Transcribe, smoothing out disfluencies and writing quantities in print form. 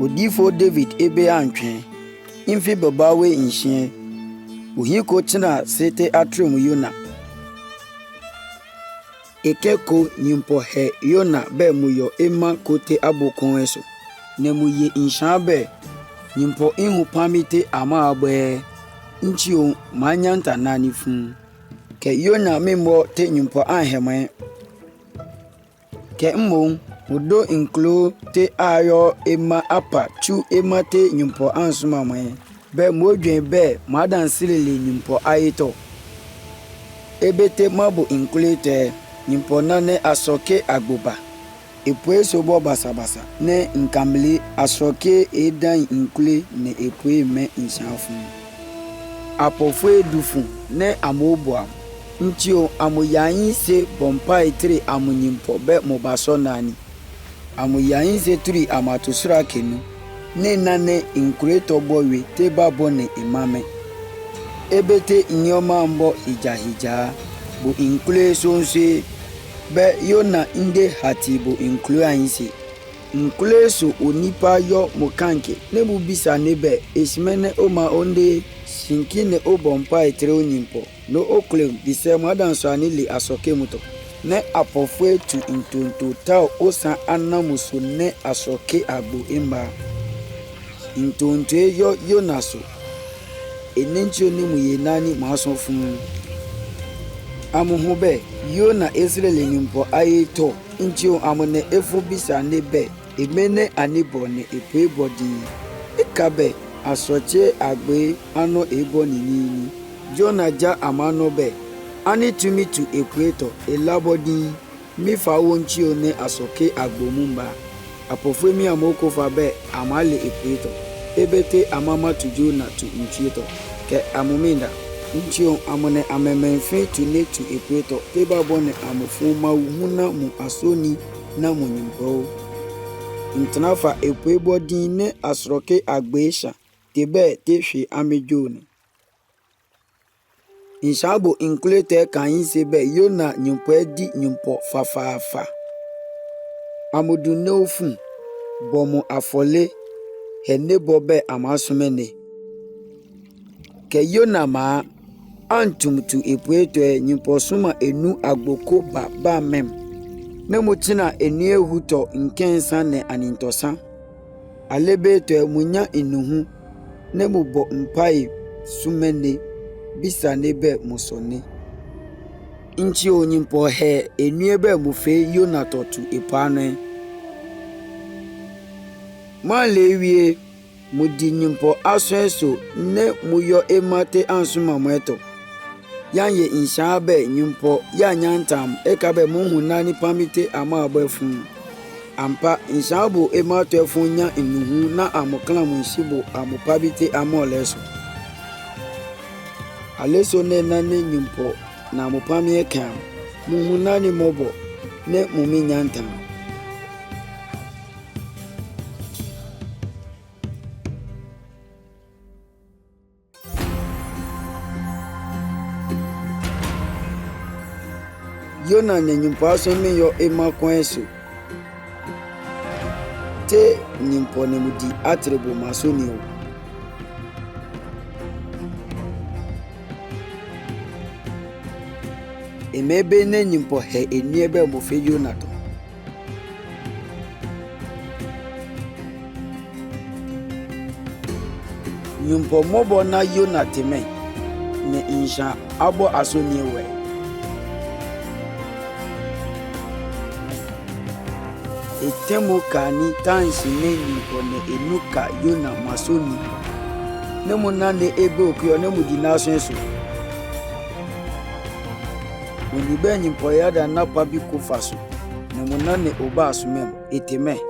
Odifo David ebe antwe imfi babawe inhye ohiko tena sete atrem Yona ekeko nyimpo he Yona be muyo ema kote abokon eso ne muye insha be nyimpo ihu pamite ama agbe nchio manyanta nani fun ke Yona membo te nyimpo anheman ke mmo odo inklo te ayo ema apa chu ema te nyimpo ansuma man be modwen be madan silele nyimpo ayito ebete mabo inklete nyimpo nane asoke agboba epue sobo basabasa ne nkamli asoke edan inkle ne epue me insafun apofo edufu ne amobua ntio amoyayin se bompa etire amonyimpo be mobaso nani amoyayin se turi amatusura kenu ne nane inkreto bowe te babo ne imame ebete nyoma mbo hija bo inkle sonse be Yona inde hati bo inkle ayinse inkle so onipa yo mokanke ne bubisa nebe esimene oma onde sinkine obompa etire onyimpo no oklem bise madanso anile asoke muto ne apofwe tu intonto ta osan anamuso ne asoke agbo imba intonto yo Yona so enencho ne muye nani maso fun amuhube Yona Israel nyimpo ayeto nchio amone efo bisa nebe emene anibo ne epebodi ikabe asoche agbe ano ebo nini Jona ja amano be ani tumi tu equator elabodi mi fa wonchio ne asoke agbomumba apofemi amoko fa be amale equator ebete amama tu Jona tu nchieto ke amuminda nchio amone amemenfe tu ne tu equator teba bone amofu ma huna mu asoni na munyimbo intnafa ekwebodi ne asroke agbeisha tebe tehwe amejone inshabo inklete kan sebe Yona nyimpo di nyimpo fafafa amudu neofu bomo afole henebo be amasumene ke Yona ma antum tu epueto nyimpo suma enu agboko ba mem ne mutina enu ehuto nkensa ne anintosa alebeto munya enuhu ne mubo mpai sumene bisa nebe musone inchi onyimpo he enu ebe mufe Yona totu epane ma lewie mudi nyimpo aso ne muyo emate ansuma mweto yanye inshabe nyimpo ya nyantam ekabe muhu nani pamite ama abefun ampa inshabo emato efunya enuhu na amokla munshibo amopabite amoleso aleso ne nani nyimpo na amopami eka muhu nani mobo ne mumi nyantam Yona ne nyimpo aso me yo ema kwenso te nyimpo ne mudi atrebo masoni o emebe ne nyimpo he eniebe mo fe Yona to nyimpo mobo na Yona teme ne insha abo asoni we etemo kani tansi ne nyimpo ne enuka Yona masoni ne munane ebe okyo ne mudi nasenso onibe nyimpo yada na pabi kufaso ne munane oba asumem eteme